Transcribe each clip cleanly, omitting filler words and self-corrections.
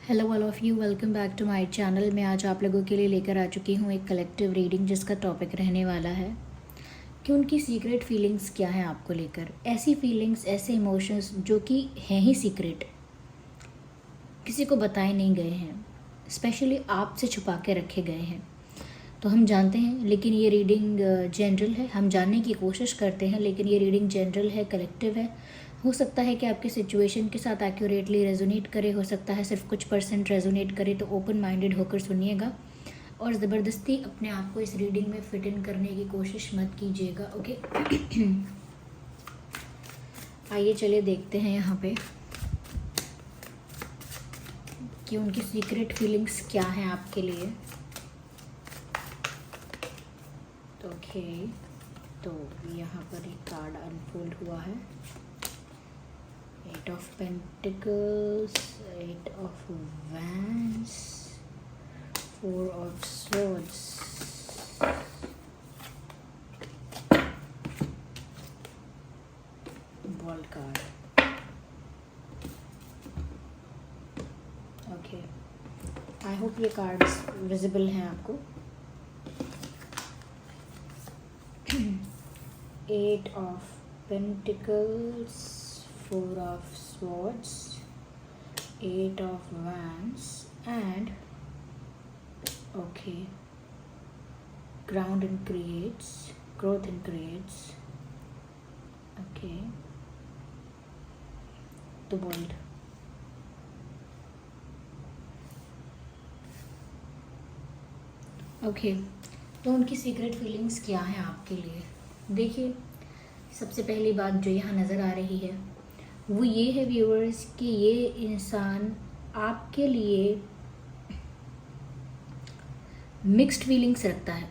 Hello all of you, welcome back to my channel. मैं आज आप लोगों के लिए लेकर आ चुकी हूँ एक कलेक्टिव रीडिंग जिसका टॉपिक रहने वाला है कि उनकी सीक्रेट फीलिंग्स क्या हैं आपको लेकर। ऐसी फीलिंग्स, ऐसे इमोशंस जो कि हैं ही सीक्रेट, किसी को बताए नहीं गए हैं, स्पेशली आपसे छुपा के रखे गए हैं। तो हम जानते हैं, लेकिन ये रीडिंग जनरल है। हम जानने की कोशिश करते हैं, लेकिन ये रीडिंग जनरल है, कलेक्टिव है। हो सकता है कि आपकी सिचुएशन के साथ एक्यूरेटली रेजोनेट करे, हो सकता है सिर्फ कुछ % रेजोनेट करे। तो ओपन माइंडेड होकर सुनिएगा और ज़बरदस्ती अपने आप को इस रीडिंग में फिट इन करने की कोशिश मत कीजिएगा, ओके। आइए चलिए देखते हैं यहाँ पे कि उनकी सीक्रेट फीलिंग्स क्या हैं आपके लिए। ओके, तो यहाँ पर एक कार्ड अनफोल्ड हुआ है। 8 of pentacles, 8 of wands, 4 of swords, world card. Okay, I hope ये कार्ड्स विजिबल हैं आपको। 8 of Pentacles, 4 of Swords, 8 of Wands, and okay, ground and creates, growth and creates. Okay, the world. Okay, तो उनकी secret feelings क्या हैं आपके लिए। देखिए, सबसे पहली बात जो यहाँ नज़र आ रही है वो ये है व्यूअर्स कि ये इंसान आपके लिए मिक्स्ड फीलिंग्स रखता है।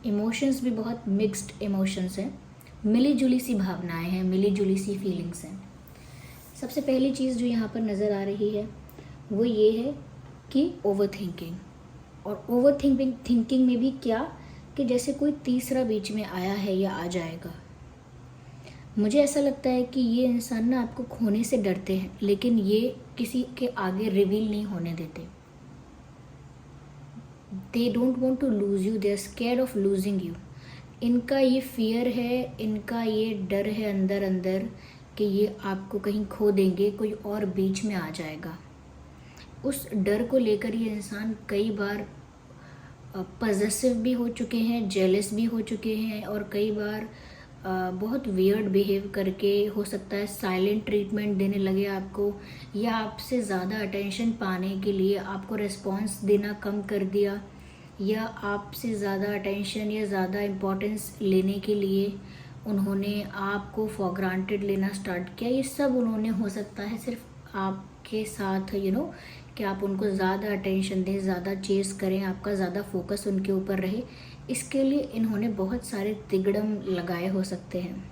इमोशंस भी बहुत मिक्स्ड इमोशंस हैं, मिली जुली सी भावनाएं हैं, मिली जुली सी फीलिंग्स हैं। सबसे पहली चीज़ जो यहाँ पर नज़र आ रही है वो ये है कि ओवर थिंकिंग। और ओवर थिंकिंग में भी क्या कि जैसे कोई तीसरा बीच में आया है या आ जाएगा। मुझे ऐसा लगता है कि ये इंसान ना आपको खोने से डरते हैं, लेकिन ये किसी के आगे रिवील नहीं होने देते। They don't want to lose you, they are scared of losing you. इनका ये फियर है, इनका ये डर है अंदर अंदर कि ये आपको कहीं खो देंगे, कोई और बीच में आ जाएगा। उस डर को लेकर ये इंसान कई बार पजेसिव भी हो चुके हैं, जेलस भी हो चुके हैं, और कई बार बहुत वियर्ड बिहेव करके, हो सकता है साइलेंट ट्रीटमेंट देने लगे आपको, या आपसे ज़्यादा अटेंशन पाने के लिए आपको रिस्पॉन्स देना कम कर दिया, या आपसे ज़्यादा अटेंशन या ज़्यादा इम्पोर्टेंस लेने के लिए उन्होंने आपको फॉर ग्रांटेड लेना स्टार्ट किया। ये सब उन्होंने, हो सकता है सिर्फ आपके साथ कि आप उनको ज़्यादा अटेंशन दें, ज़्यादा चेस करें, आपका ज़्यादा फोकस उनके ऊपर रहे। इसके लिए इन्होंने बहुत सारे तिगड़म लगाए हो सकते हैं।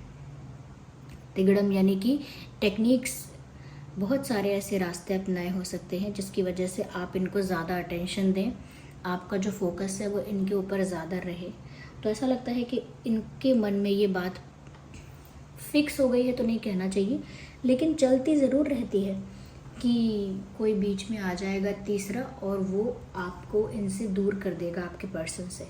तिगड़म यानी कि टेक्निक्स, बहुत सारे ऐसे रास्ते अपनाए हो सकते हैं जिसकी वजह से आप इनको ज़्यादा अटेंशन दें, आपका जो फोकस है वो इनके ऊपर ज़्यादा रहे। तो ऐसा लगता है कि इनके मन में ये बात फिक्स हो गई है तो नहीं कहना चाहिए, लेकिन चलती ज़रूर रहती है कि कोई बीच में आ जाएगा तीसरा और वो आपको इनसे दूर कर देगा, आपके पर्सन से।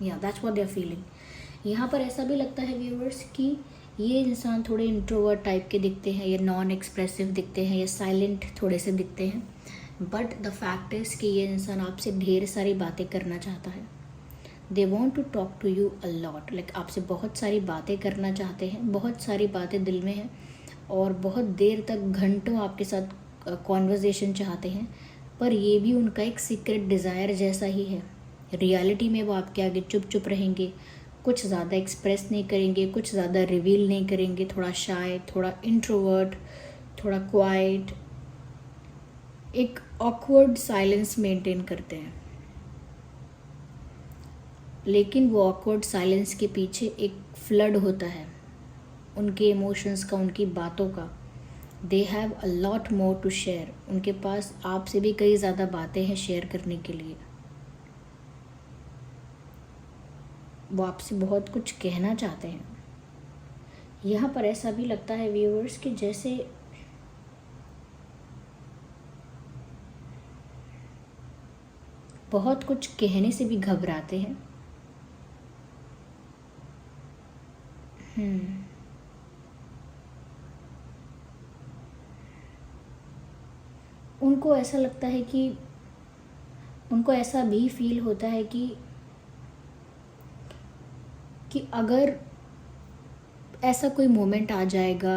या that's what they are feeling. यहाँ पर ऐसा भी लगता है व्यूअर्स कि ये इंसान थोड़े इंट्रोवर्ट टाइप के दिखते हैं, या नॉन एक्सप्रेसिव दिखते हैं, या साइलेंट थोड़े से दिखते हैं। बट द फैक्ट इज़ कि ये इंसान आपसे ढेर सारी बातें करना चाहता है। They want to talk to you a lot, like आपसे बहुत सारी बातें करना चाहते हैं, बहुत सारी बातें दिल में हैं, और बहुत देर तक घंटों आपके साथ कॉन्वर्जेशन चाहते हैं। पर ये भी उनका एक सीक्रेट डिज़ायर जैसा ही है। रियलिटी में वो आपके आगे चुप चुप रहेंगे, कुछ ज़्यादा एक्सप्रेस नहीं करेंगे, कुछ ज़्यादा रिवील नहीं करेंगे, थोड़ा शाय, थोड़ा इंट्रोवर्ट, थोड़ा क्वाइट, एक ऑकवर्ड साइलेंस मेंटेन करते हैं। लेकिन वो ऑकवर्ड साइलेंस के पीछे एक फ्लड होता है उनके इमोशंस का, उनकी बातों का। They have a lot more to share. उनके पास आपसे भी कई ज़्यादा बातें हैं शेयर करने के लिए। वो आपसे बहुत कुछ कहना चाहते हैं। यहाँ पर ऐसा भी लगता है व्यूअर्स कि जैसे बहुत कुछ कहने से भी घबराते हैं। उनको ऐसा लगता है कि उनको ऐसा भी फील होता है कि अगर ऐसा कोई मोमेंट आ जाएगा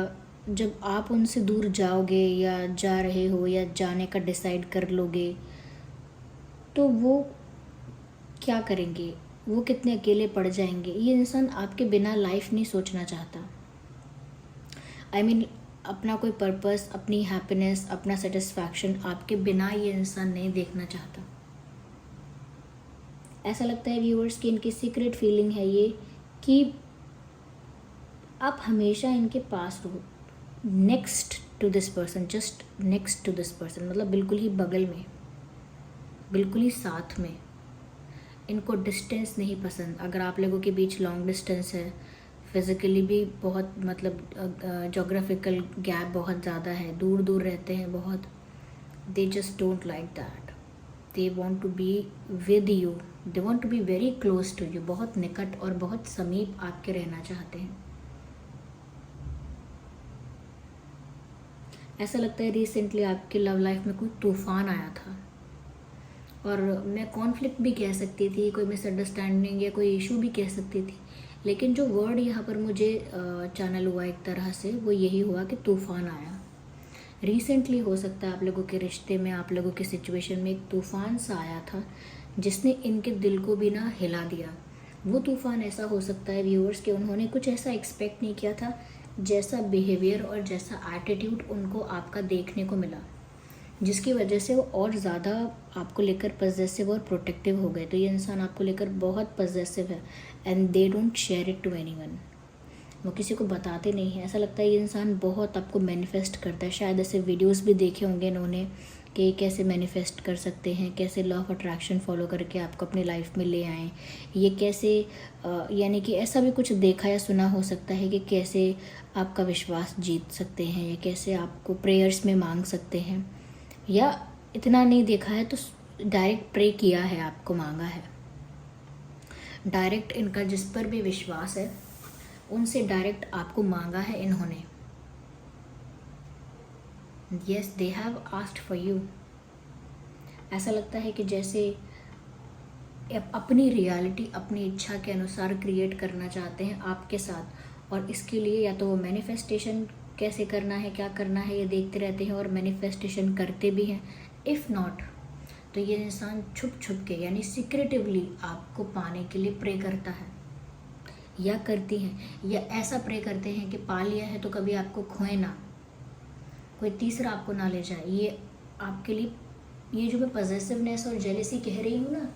जब आप उनसे दूर जाओगे या जा रहे हो या जाने का डिसाइड कर लोगे, तो वो क्या करेंगे, वो कितने अकेले पड़ जाएंगे। ये इंसान आपके बिना लाइफ नहीं सोचना चाहता। आई मीन अपना कोई पर्पस, अपनी हैप्पीनेस, अपना सेटिस्फैक्शन आपके बिना ये इंसान नहीं देखना चाहता। ऐसा लगता है व्यूअर्स कि इनकी सीक्रेट फीलिंग है ये कि आप हमेशा इनके पास रहो, next to this person, just next to this person, मतलब बिल्कुल ही बगल में, बिल्कुल ही साथ में। इनको डिस्टेंस नहीं पसंद। अगर आप लोगों के बीच लॉन्ग डिस्टेंस है, फिज़िकली भी बहुत मतलब जोग्राफिकल गैप बहुत ज़्यादा है, दूर दूर रहते हैं बहुत, they just don't like that. They want to be with you, they want to be very close to you, बहुत निकट और बहुत समीप आपके रहना चाहते हैं। ऐसा लगता है रिसेंटली आपकी लव लाइफ में कोई तूफ़ान आया था, और मैं कॉन्फ्लिक्ट भी कह सकती थी, कोई मिसअंडरस्टैंडिंग या कोई इशू भी कह सकती थी, लेकिन जो वर्ड यहाँ पर मुझे चैनल हुआ एक तरह से, वो यही हुआ कि तूफ़ान आया। रिसेंटली हो सकता है आप लोगों के रिश्ते में, आप लोगों के सिचुएशन में एक तूफ़ान सा आया था जिसने इनके दिल को भी ना हिला दिया। वो तूफ़ान ऐसा हो सकता है व्यूअर्स कि उन्होंने कुछ ऐसा एक्सपेक्ट नहीं किया था, जैसा बिहेवियर और जैसा एटीट्यूड उनको आपका देखने को मिला, जिसकी वजह से वो और ज़्यादा आपको लेकर पजेसिव और प्रोटेक्टिव हो गए। तो ये इंसान आपको लेकर बहुत पजेसिव है and they don't share it to anyone. वो किसी को बताते नहीं हैं। ऐसा लगता है ये इंसान बहुत आपको मैनिफेस्ट करता है। शायद ऐसे वीडियोस भी देखे होंगे इन्होंने कि कैसे मैनिफेस्ट कर सकते हैं, कैसे लॉ ऑफ अट्रैक्शन फॉलो करके आपको अपनी लाइफ में ले आएँ। ये कैसे यानी कि ऐसा भी कुछ देखा या सुना हो सकता है कि कैसे आपका विश्वास जीत सकते हैं, या कैसे आपको प्रेयर्स में मांग सकते हैं, या इतना नहीं देखा है तो डायरेक्ट प्रे किया है, आपको मांगा है डायरेक्ट। इनका जिस पर भी विश्वास है उनसे डायरेक्ट आपको मांगा है इन्होंने। Yes, they have asked for you. ऐसा लगता है कि जैसे अपनी रियलिटी अपनी इच्छा के अनुसार क्रिएट करना चाहते हैं आपके साथ, और इसके लिए या तो वो मैनिफेस्टेशन कैसे करना है, क्या करना है, ये देखते रहते हैं और मैनिफेस्टेशन करते भी हैं। इफ़ नॉट तो ये इंसान छुप छुप के यानी सीक्रेटिवली आपको पाने के लिए प्रे करता है या करती हैं, या ऐसा प्रे करते हैं कि पा लिया है तो कभी आपको खोए ना, कोई तीसरा आपको ना ले जाए। ये आपके लिए, ये जो मैं पॉजेसिवनेस और जेलेसी कह रही हूँ ना,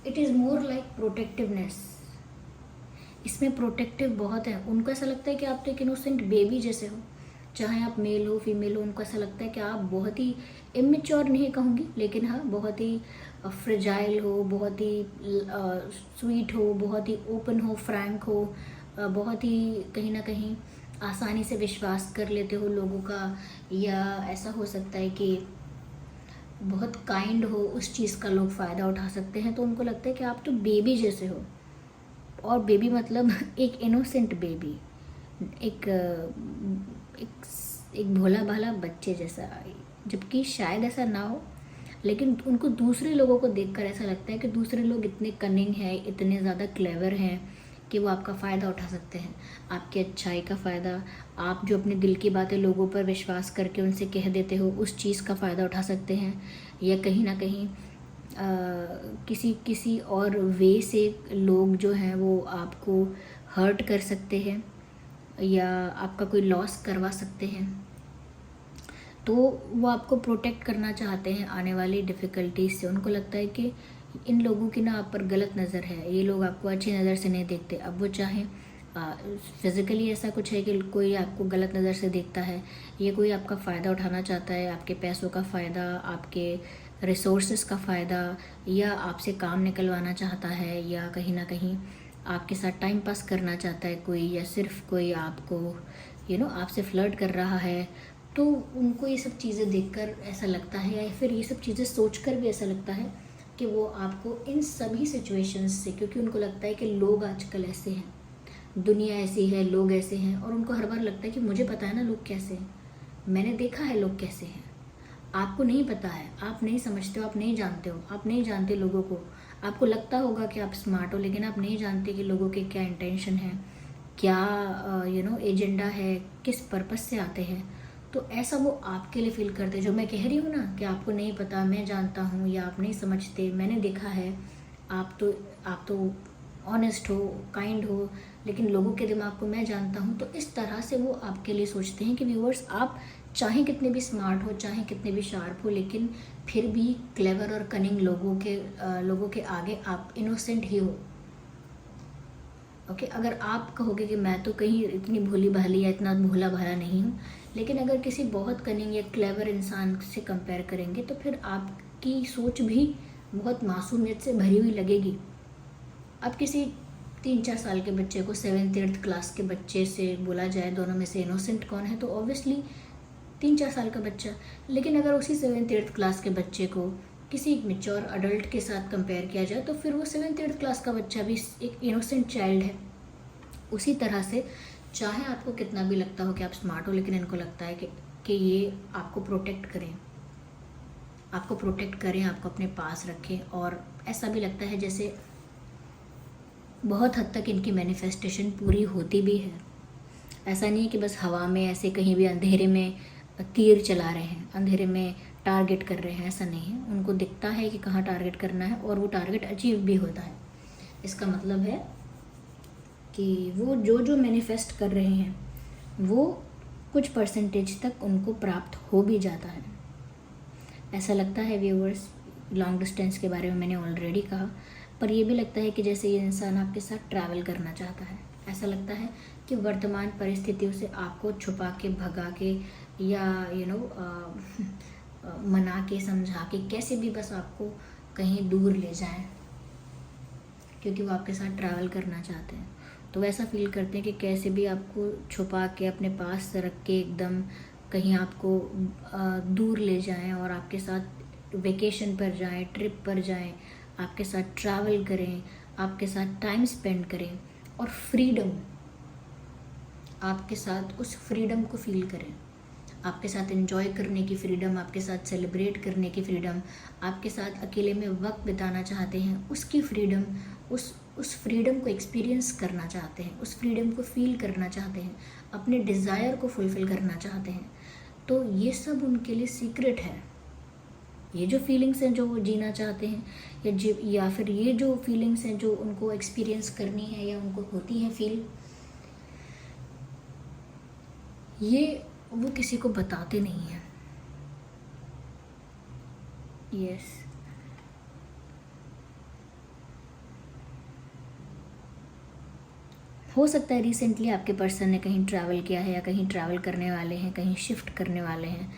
it is more like protectiveness. इसमें प्रोटेक्टिव बहुत है। उनको ऐसा लगता है कि आप तो एक इनोसेंट बेबी जैसे हो, चाहे आप मेल हो फीमेल हो। उनको ऐसा लगता है कि आप बहुत ही इमेच्योर नहीं कहूँगी, लेकिन हाँ बहुत ही फ्रेजाइल हो, बहुत ही स्वीट हो, बहुत ही ओपन हो, फ्रैंक हो, बहुत ही कहीं ना कहीं आसानी से विश्वास कर लेते हो लोगों का, या ऐसा हो सकता है कि बहुत काइंड हो, उस चीज़ का लोग फ़ायदा उठा सकते हैं। तो उनको लगता है कि आप तो बेबी जैसे हो, और बेबी मतलब एक इनोसेंट बेबी, एक एक एक भोला भाला बच्चे जैसा, जबकि शायद ऐसा ना हो, लेकिन उनको दूसरे लोगों को देखकर ऐसा लगता है कि दूसरे लोग इतने कनिंग हैं, इतने ज़्यादा क्लेवर हैं कि वो आपका फ़ायदा उठा सकते हैं, आपकी अच्छाई का फ़ायदा। आप जो अपने दिल की बातें लोगों पर विश्वास करके उनसे कह देते हो, उस चीज़ का फ़ायदा उठा सकते हैं, या कहीं ना कहीं किसी और वे से लोग जो हैं वो आपको हर्ट कर सकते हैं या आपका कोई लॉस करवा सकते हैं। तो वो आपको प्रोटेक्ट करना चाहते हैं आने वाली डिफ़िकल्टीज से। उनको लगता है कि इन लोगों की ना आप पर गलत नज़र है, ये लोग आपको अच्छी नज़र से नहीं देखते। अब वो चाहें फिज़िकली ऐसा कुछ है कि कोई आपको गलत नज़र से देखता है, ये कोई आपका फ़ायदा उठाना चाहता है, आपके पैसों का फ़ायदा, आपके रिसोर्सेज का फ़ायदा, या आपसे काम निकलवाना चाहता है, या कहीं ना कहीं आपके साथ टाइम पास करना चाहता है कोई, या सिर्फ कोई आपको आपसे फ्लर्ट कर रहा है। तो उनको ये सब चीज़ें देखकर ऐसा लगता है, या फिर ये सब चीज़ें सोचकर भी ऐसा लगता है कि वो आपको इन सभी सिचुएशंस से, क्योंकि उनको लगता है कि लोग आजकल ऐसे हैं, दुनिया ऐसी है, लोग ऐसे हैं, और उनको हर बार लगता है कि मुझे पता है ना लोग कैसे हैं, मैंने देखा है लोग कैसे हैं। आपको नहीं पता है, आप नहीं समझते हो, आप नहीं जानते हो, आप नहीं जानते लोगों को। आपको लगता होगा कि आप स्मार्ट हो, लेकिन आप नहीं जानते कि लोगों के क्या इंटेंशन है, क्या एजेंडा है, किस पर्पस से आते हैं। तो ऐसा वो आपके लिए फील करते हैं। जो मैं कह रही हूँ ना कि आपको नहीं पता, मैं जानता हूँ, या आप नहीं समझते, मैंने देखा है, आप तो ऑनेस्ट हो, काइंड हो, लेकिन लोगों के दिमाग को मैं जानता हूँ। तो इस तरह से वो आपके लिए सोचते हैं कि व्यूअर्स, आप चाहे कितने भी स्मार्ट हो, चाहे कितने भी शार्प हो, लेकिन फिर भी क्लेवर और कनिंग लोगों के आगे आप इनोसेंट ही हो। ओके, अगर आप कहोगे कि मैं तो कहीं इतनी भोली भाली या इतना भोला भाला नहीं हूँ, लेकिन अगर किसी बहुत कनिंग या क्लेवर इंसान से कंपेयर करेंगे तो फिर आपकी सोच भी बहुत मासूमियत से भरी हुई लगेगी। अब किसी 3-4 साल के बच्चे को 7th-8th क्लास के बच्चे से बोला जाए दोनों में से इनोसेंट कौन है, तो ऑब्वियसली 3-4 साल का बच्चा। लेकिन अगर उसी 7th-8th क्लास के बच्चे को किसी एक मेच्योर अडल्ट के साथ कंपेयर किया जाए तो फिर वो 7th-8th क्लास का बच्चा भी एक इनोसेंट चाइल्ड है। उसी तरह से चाहे आपको कितना भी लगता हो कि आप स्मार्ट हो, लेकिन इनको लगता है कि ये आपको प्रोटेक्ट करें, आपको अपने पास रखें। और ऐसा भी लगता है जैसे बहुत हद तक इनकी मैनिफेस्टेशन पूरी होती भी है। ऐसा नहीं है कि बस हवा में ऐसे कहीं भी अंधेरे में तीर चला रहे हैं, अंधेरे में टारगेट कर रहे हैं, ऐसा नहीं है। उनको दिखता है कि कहाँ टारगेट करना है और वो टारगेट अचीव भी होता है। इसका मतलब है कि वो जो मैनिफेस्ट कर रहे हैं वो कुछ परसेंटेज तक उनको प्राप्त हो भी जाता है। ऐसा लगता है व्यूअर्स, लॉन्ग डिस्टेंस के बारे में मैंने ऑलरेडी कहा, पर ये भी लगता है कि जैसे ये इंसान आपके साथ ट्रैवल करना चाहता है। ऐसा लगता है कि वर्तमान परिस्थितियों से आपको छुपा के, भगा के, या मना के, समझा के, कैसे भी बस आपको कहीं दूर ले जाएं, क्योंकि वो आपके साथ ट्रैवल करना चाहते हैं। तो वैसा फील करते हैं कि कैसे भी आपको छुपा के, अपने पास रख के, एकदम कहीं आपको दूर ले जाएं और आपके साथ वेकेशन पर जाएं, ट्रिप पर जाएं, आपके साथ ट्रैवल करें, आपके साथ टाइम स्पेंड करें, और फ्रीडम, आपके साथ उस फ्रीडम को फील करें, आपके साथ एंजॉय करने की फ्रीडम, आपके साथ सेलिब्रेट करने की फ्रीडम, आपके साथ अकेले में वक्त बिताना चाहते हैं, उसकी फ्रीडम, उस फ्रीडम को एक्सपीरियंस करना चाहते हैं, उस फ्रीडम को फील करना चाहते हैं, अपने डिज़ायर को फुलफ़िल करना चाहते हैं। तो ये सब उनके लिए सीक्रेट है। ये जो फीलिंग्स हैं जो वो जीना चाहते हैं, या फिर ये जो फीलिंग्स हैं जो उनको एक्सपीरियंस करनी है या उनको होती हैं फील, ये वो किसी को बताते नहीं हैं। यस, हो सकता है रिसेंटली आपके पर्सन ने कहीं ट्रैवल किया है, या कहीं ट्रैवल करने वाले हैं, कहीं शिफ्ट करने वाले हैं,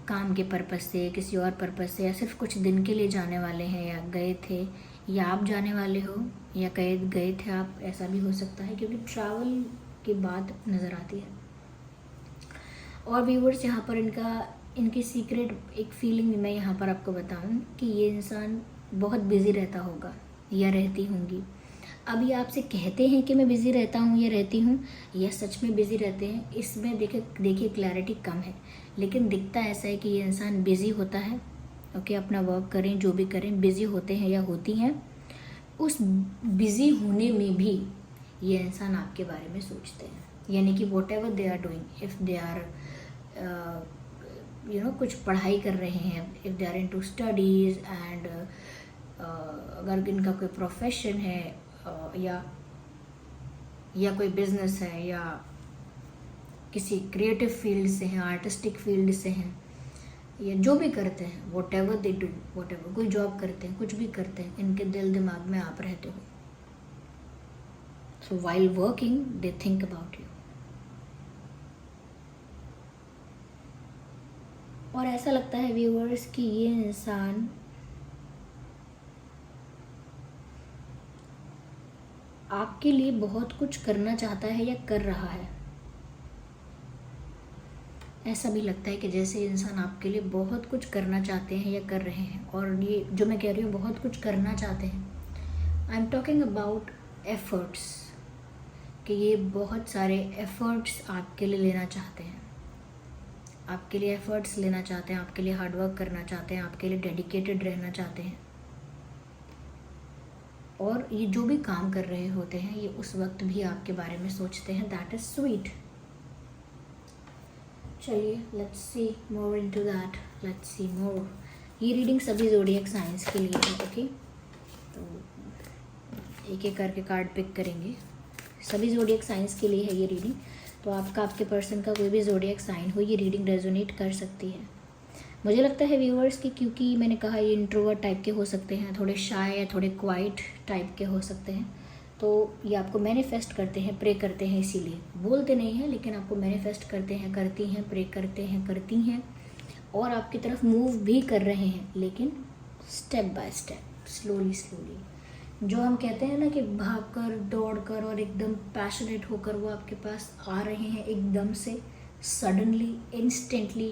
काम के पर्पस से, किसी और पर्पस से, या सिर्फ कुछ दिन के लिए जाने वाले हैं, या गए थे, या आप जाने वाले हो, या गए थे आप। ऐसा भी हो सकता है क्योंकि ट्रैवल की बात नज़र आती है। और व्यूवर्स, यहाँ पर इनकी सीक्रेट एक फीलिंग मैं यहाँ पर आपको बताऊँ कि ये इंसान बहुत बिज़ी रहता होगा या रहती होंगी। अब ये आपसे कहते हैं कि मैं बिज़ी रहता हूँ या रहती हूँ, या सच में बिज़ी रहते हैं, इसमें देखिए क्लैरिटी कम है, लेकिन दिखता ऐसा है कि ये इंसान बिज़ी होता है। ओके, अपना वर्क करें, जो भी करें, बिज़ी होते हैं या होती हैं। उस बिज़ी होने में भी ये इंसान आपके बारे में सोचते हैं, यानी कि whatever they are doing, if they are कुछ पढ़ाई कर रहे हैं, if they are into studies, and अगर इनका कोई प्रोफेशन है, या कोई बिजनेस है, या किसी क्रिएटिव फील्ड से हैं, आर्टिस्टिक फील्ड से हैं, या जो भी करते हैं, what ever they do, what ever, कोई जॉब करते हैं, कुछ भी करते हैं, इनके दिल दिमाग में आप रहते हो। So while working they think about you. और ऐसा लगता है व्यूअर्स कि ये इंसान आपके लिए बहुत कुछ करना चाहता है या कर रहा है। ऐसा भी लगता है कि जैसे इंसान आपके लिए बहुत कुछ करना चाहते हैं या कर रहे हैं, और ये जो मैं कह रही हूँ बहुत कुछ करना चाहते हैं, I am talking about efforts, कि ये बहुत सारे एफर्ट्स आपके लिए लेना चाहते हैं, आपके लिए एफर्ट्स लेना चाहते हैं, आपके लिए हार्डवर्क करना चाहते हैं, आपके लिए डेडिकेटेड रहना चाहते हैं। और ये जो भी काम कर रहे होते हैं ये उस वक्त भी आपके बारे में सोचते हैं। That is sweet. चलिए let's see more into that, let's see more. ये रीडिंग सभी ज़ोडिएक साइंस के लिए है, ओके। तो एक एक करके कार्ड पिक करेंगे। सभी ज़ोडिएक साइंस के लिए है ये रीडिंग। तो आपका, आपके पर्सन का कोई भी ज़ोडिएक साइन हो, ये रीडिंग रेजोनेट कर सकती है। मुझे लगता है व्यूअर्स की, क्योंकि मैंने कहा ये इंट्रोवर्ट टाइप के हो सकते हैं, थोड़े शाय या थोड़े क्वाइट टाइप के हो सकते हैं, तो ये आपको मैनिफेस्ट करते हैं, प्रे करते हैं, इसीलिए बोलते नहीं हैं लेकिन आपको मैनिफेस्ट करते हैं, करती हैं, प्रे करते हैं, करती हैं, और आपकी तरफ मूव भी कर रहे हैं, लेकिन step by step, slowly slowly. जो हम कहते हैं ना कि भागकर, दौड़कर और एकदम पैशनेट होकर वो आपके पास आ रहे हैं एकदम से, सडनली, इंस्टेंटली,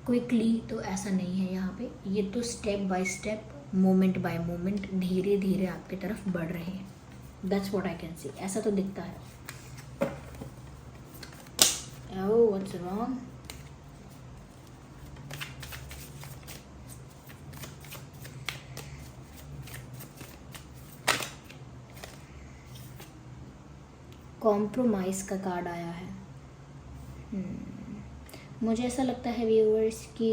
क्विकली, तो ऐसा नहीं है यहाँ पे। ये तो step by step, moment bye moment, धीरे धीरे आपकी तरफ बढ़ रहे हैं। That's what I can see, ऐसा तो दिखता है। ओह व्हाट्स रॉन्ग? कॉम्प्रोमाइज़ का कार्ड आया है। मुझे ऐसा लगता है व्यूअर्स कि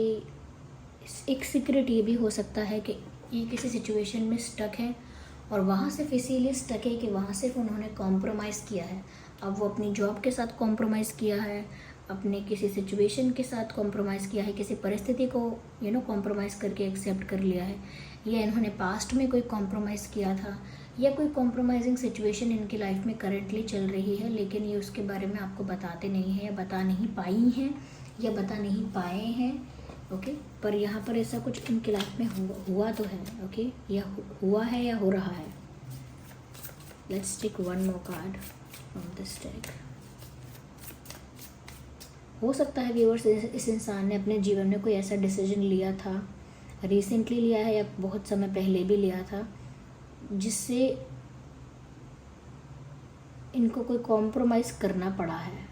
एक सीक्रेट ये भी हो सकता है कि ये किसी सिचुएशन में स्टक है, और वहाँ सिर्फ इसीलिए स्टक है कि वहाँ सिर्फ उन्होंने कॉम्प्रोमाइज़ किया है। अब वो अपनी जॉब के साथ कॉम्प्रोमाइज़ किया है, अपने किसी सिचुएशन के साथ कॉम्प्रोमाइज़ किया है, किसी परिस्थिति को कॉम्प्रोमाइज़ करके एक्सेप्ट कर लिया है, या इन्होंने पास्ट में कोई कॉम्प्रोमाइज़ किया था, या कोई कॉम्प्रोमाइजिंग सिचुएशन इनकी लाइफ में करंटली चल रही है, लेकिन ये उसके बारे में आपको बताते नहीं हैं, या बता नहीं पाई हैं, या बता नहीं पाए हैं, ओके। पर यहाँ पर ऐसा कुछ इनकी लाइफ में हुआ तो है, ओके, या हुआ है या हो रहा है। Let's take one more card from this deck. हो सकता है व्यूअर्स इस इंसान ने अपने जीवन में कोई ऐसा डिसीजन लिया था, रिसेंटली लिया है या बहुत समय पहले भी लिया था, जिससे इनको कोई कॉम्प्रोमाइज़ करना पड़ा है।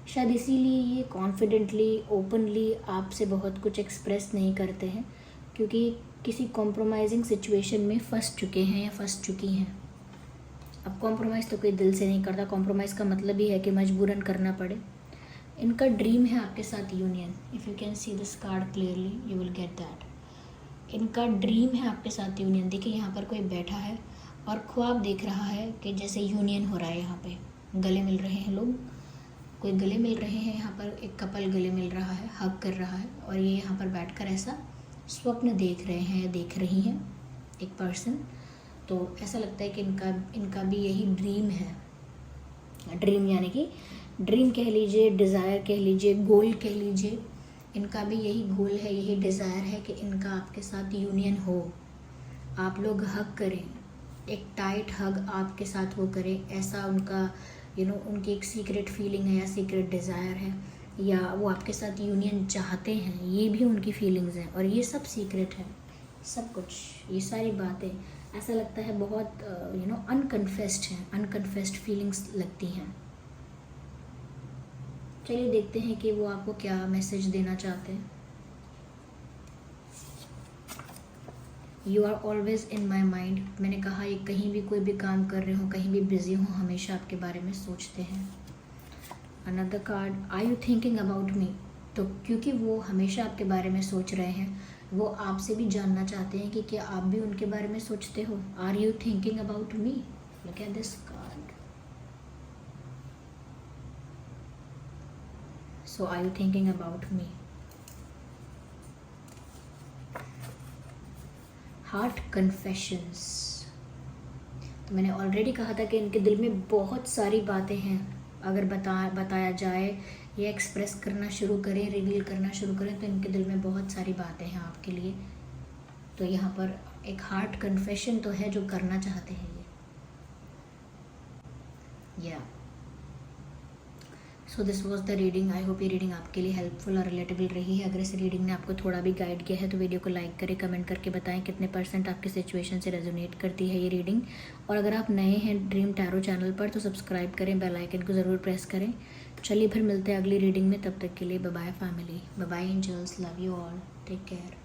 शायद इसीलिए ये कॉन्फिडेंटली, ओपनली आपसे बहुत कुछ एक्सप्रेस नहीं करते हैं, क्योंकि किसी कॉम्प्रोमाइजिंग सिचुएशन में फंस चुके हैं या फंस चुकी हैं। अब कॉम्प्रोमाइज़ तो कोई दिल से नहीं करता, कॉम्प्रोमाइज़ का मतलब ही है कि मजबूरन करना पड़े। इनका ड्रीम है आपके साथ union. If you can see this card clearly you will get that. इनका ड्रीम है आपके साथ यूनियन। देखिए यहाँ पर कोई बैठा है और ख्वाब देख रहा है कि जैसे यूनियन हो रहा है, यहाँ पे गले मिल रहे हैं लोग, कोई गले मिल रहे हैं, यहाँ पर एक कपल गले मिल रहा है, हग कर रहा है, और ये यहाँ पर बैठकर ऐसा स्वप्न देख रहे हैं, देख रही हैं एक पर्सन। तो ऐसा लगता है कि इनका भी यही ड्रीम है। ड्रीम यानी कि ड्रीम कह लीजिए, डिज़ायर कह लीजिए, गोल कह लीजिए। इनका भी यही गोल है, यही डिज़ायर है कि इनका आपके साथ यूनियन हो, आप लोग हग करें, एक टाइट हग आपके साथ वो करें। ऐसा उनका उनकी एक सीक्रेट फीलिंग है या सीक्रेट डिज़ायर है, या वो आपके साथ यूनियन चाहते हैं, ये भी उनकी फीलिंग्स हैं, और ये सब सीक्रेट है, सब कुछ, ये सारी बातें ऐसा लगता है बहुत अनकन्फेस्ड हैं, अनकन्फेस्ड फीलिंग्स लगती हैं। चलिए देखते हैं कि वो आपको क्या मैसेज देना चाहते हैं। You are always in my mind. मैंने कहा ये कहीं भी कोई भी काम कर रहे हो, कहीं भी बिजी हो, हमेशा आपके बारे में सोचते हैं। Another card, are you thinking about me. तो क्योंकि वो हमेशा आपके बारे में सोच रहे हैं, वो आपसे भी जानना चाहते हैं कि क्या आप भी उनके बारे में सोचते हो। Are you thinking about me. Look at this card. So are you thinking about me. Heart confessions. तो मैंने ऑलरेडी कहा था कि इनके दिल में बहुत सारी बातें हैं, अगर बताया जाए या एक्सप्रेस करना शुरू करें, रिवील करना शुरू करें, तो इनके दिल में बहुत सारी बातें हैं आपके लिए। तो यहाँ पर एक हार्ट कन्फेशन तो है जो करना चाहते हैं ये, या so this was the reading. I hope ये रीडिंग आपके लिए हेल्पफुल और रिलेटेबल रही है। अगर इस रीडिंग ने आपको थोड़ा भी गाइड किया है तो वीडियो को लाइक करें, कमेंट करके बताएं कितने % आपकी सिचुएशन से रेजोनेट करती है ये रीडिंग। और अगर आप नए हैं ड्रीम टैरो चैनल पर तो सब्सक्राइब करें, बेल आइकन को ज़रूर प्रेस करें। चलिए फिर मिलते हैं अगली रीडिंग में, तब तक के लिए bye bye family, bye bye angels, love you all, take care.